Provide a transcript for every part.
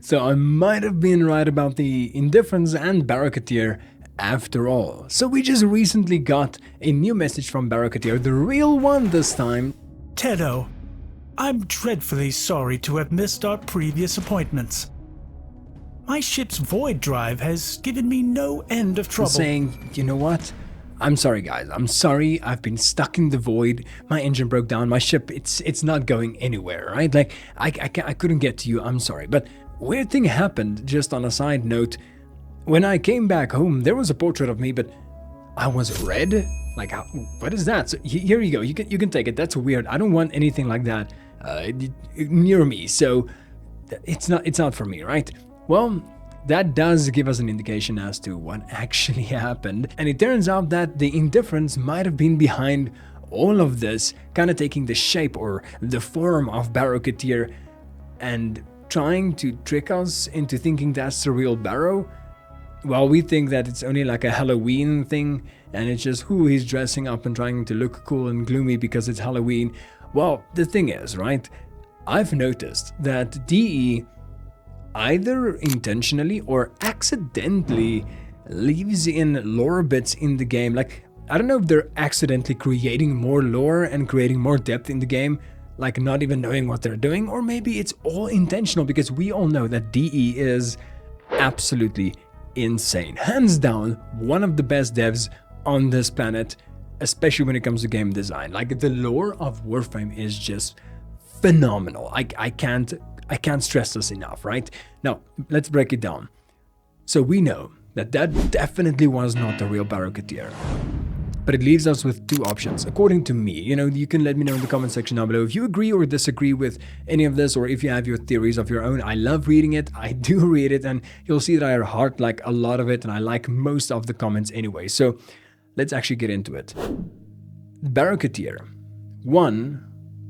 So I might have been right about the indifference and Baro Ki'Teer after all. So we just recently got a new message from Baro Ki'Teer, the real one this time. Tedo, I'm dreadfully sorry to have missed our previous appointments. My ship's void drive has given me no end of trouble. Saying, you know what? I'm sorry, guys. I'm sorry. I've been stuck in the void. My engine broke down. My ship, it's not going anywhere, right? Like, I couldn't get to you. I'm sorry. But weird thing happened, just on a side note. When I came back home, there was a portrait of me, but I was red. Like, what is that? So here you go. You can take it. That's weird. I don't want anything like that near me. So it's not for me, right? Well, that does give us an indication as to what actually happened. And it turns out that the indifference might have been behind all of this, kind of taking the shape or the form of Baro Ki'Teer and trying to trick us into thinking that's the real Baro. Well, we think that it's only like a Halloween thing, and it's just who he's dressing up and trying to look cool and gloomy because it's Halloween. Well, the thing is, right, I've noticed that DE either intentionally or accidentally leaves in lore bits in the game. Like, I don't know if they're accidentally creating more lore and creating more depth in the game, like not even knowing what they're doing, or maybe it's all intentional because we all know that DE is absolutely insane. Hands down, one of the best devs on this planet, especially when it comes to game design. Like, the lore of Warframe is just phenomenal. I can't stress this enough, right? Now, let's break it down. So we know that definitely was not the real Baro Ki'Teer. But it leaves us with two options, according to me. You know, you can let me know in the comment section down below if you agree or disagree with any of this, or if you have your theories of your own. I love reading it. I do read it, and you'll see that I heart like a lot of it, and I like most of the comments anyway. So let's actually get into it. Baro Ki'Teer, one,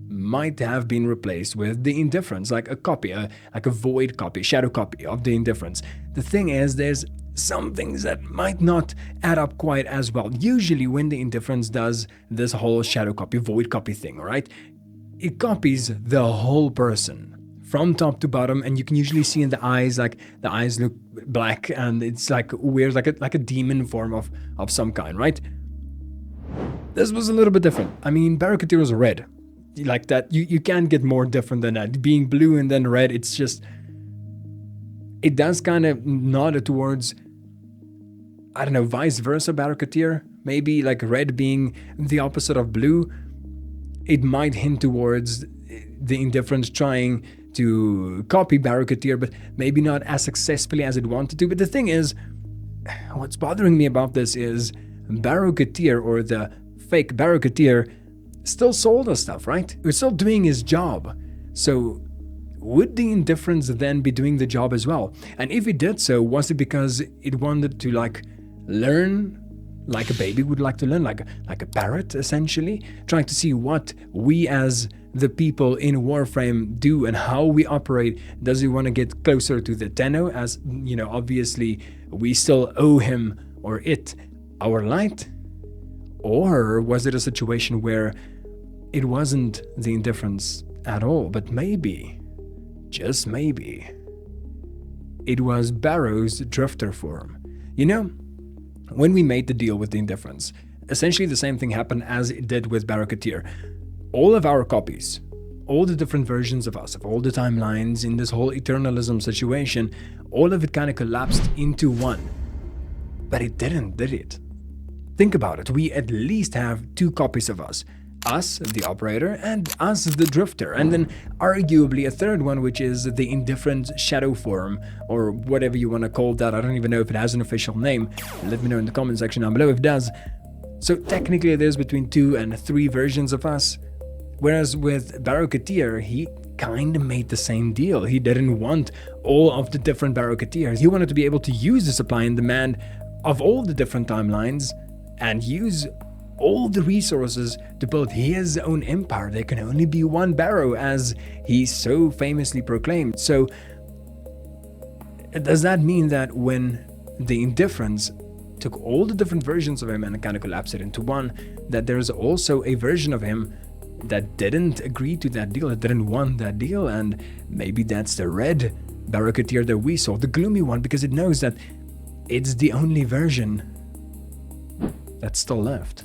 might have been replaced with the indifference, like a copy, like a void copy, shadow copy of the indifference. The thing is, there's some things that might not add up quite as well. Usually when the indifference does this whole shadow copy, void copy thing, right, it copies the whole person from top to bottom, and you can usually see in the eyes, like the eyes look black and it's like weird, like a demon form of some kind, right? This was a little bit different. I mean, Baro Ki'Teer was red. Like that, you can't get more different than that. Being blue and then red, it's just, it does kind of nod towards, I don't know, vice versa Baro Ki'Teer. Maybe like red being the opposite of blue. It might hint towards the indifference trying to copy Baro Ki'Teer, but maybe not as successfully as it wanted to. But the thing is, what's bothering me about this is Baro Ki'Teer, or the fake Baro Ki'Teer, still sold us stuff, right? He was still doing his job. So would the indifference then be doing the job as well? And if it did so, was it because it wanted to like learn like a baby would like to learn, like a parrot essentially, trying to see what we as the people in Warframe do and how we operate? Does he want to get closer to the Tenno, as you know, obviously we still owe him or it our light? Or was it a situation where it wasn't the indifference at all, but maybe, just maybe, it was Baro's drifter form? You know, when we made the deal with the indifference, essentially the same thing happened as it did with Baro Ki'Teer. All of our copies, all the different versions of us, of all the timelines in this whole eternalism situation, all of it kind of collapsed into one. But it didn't, did it? Think about it. We at least have two copies of us. Us, the operator, and us, the drifter. And then arguably a third one, which is the indifferent shadow form, or whatever you want to call that. I don't even know if it has an official name. Let me know in the comment section down below if it does. So technically there's between 2 and 3 versions of us. Whereas with Baro Ki'Teer, he kind of made the same deal. He didn't want all of the different Baro Ki'Teers. He wanted to be able to use the supply and demand of all the different timelines and use all the resources to build his own empire. There can only be one Baro, as he so famously proclaimed. So does that mean that when the indifference took all the different versions of him and kind of collapsed it into one, that there's also a version of him that didn't agree to that deal, that didn't want that deal, and maybe that's the red Baro Ki'Teer that we saw, the gloomy one, because it knows that it's the only version that's still left.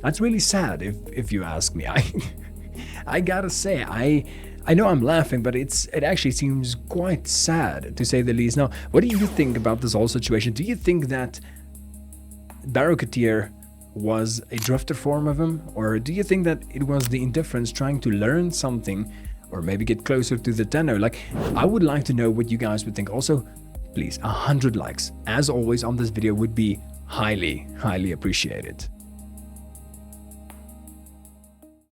That's really sad, if you ask me. I gotta say, I know I'm laughing, but it actually seems quite sad, to say the least. Now, what do you think about this whole situation? Do you think that Baro Ki'Teer was a drifter form of him, or do you think that it was the indifference trying to learn something, or maybe get closer to the Tenno? Like, I would like to know what you guys would think. Also, please, 100 likes, as always, on this video would be highly, highly appreciated.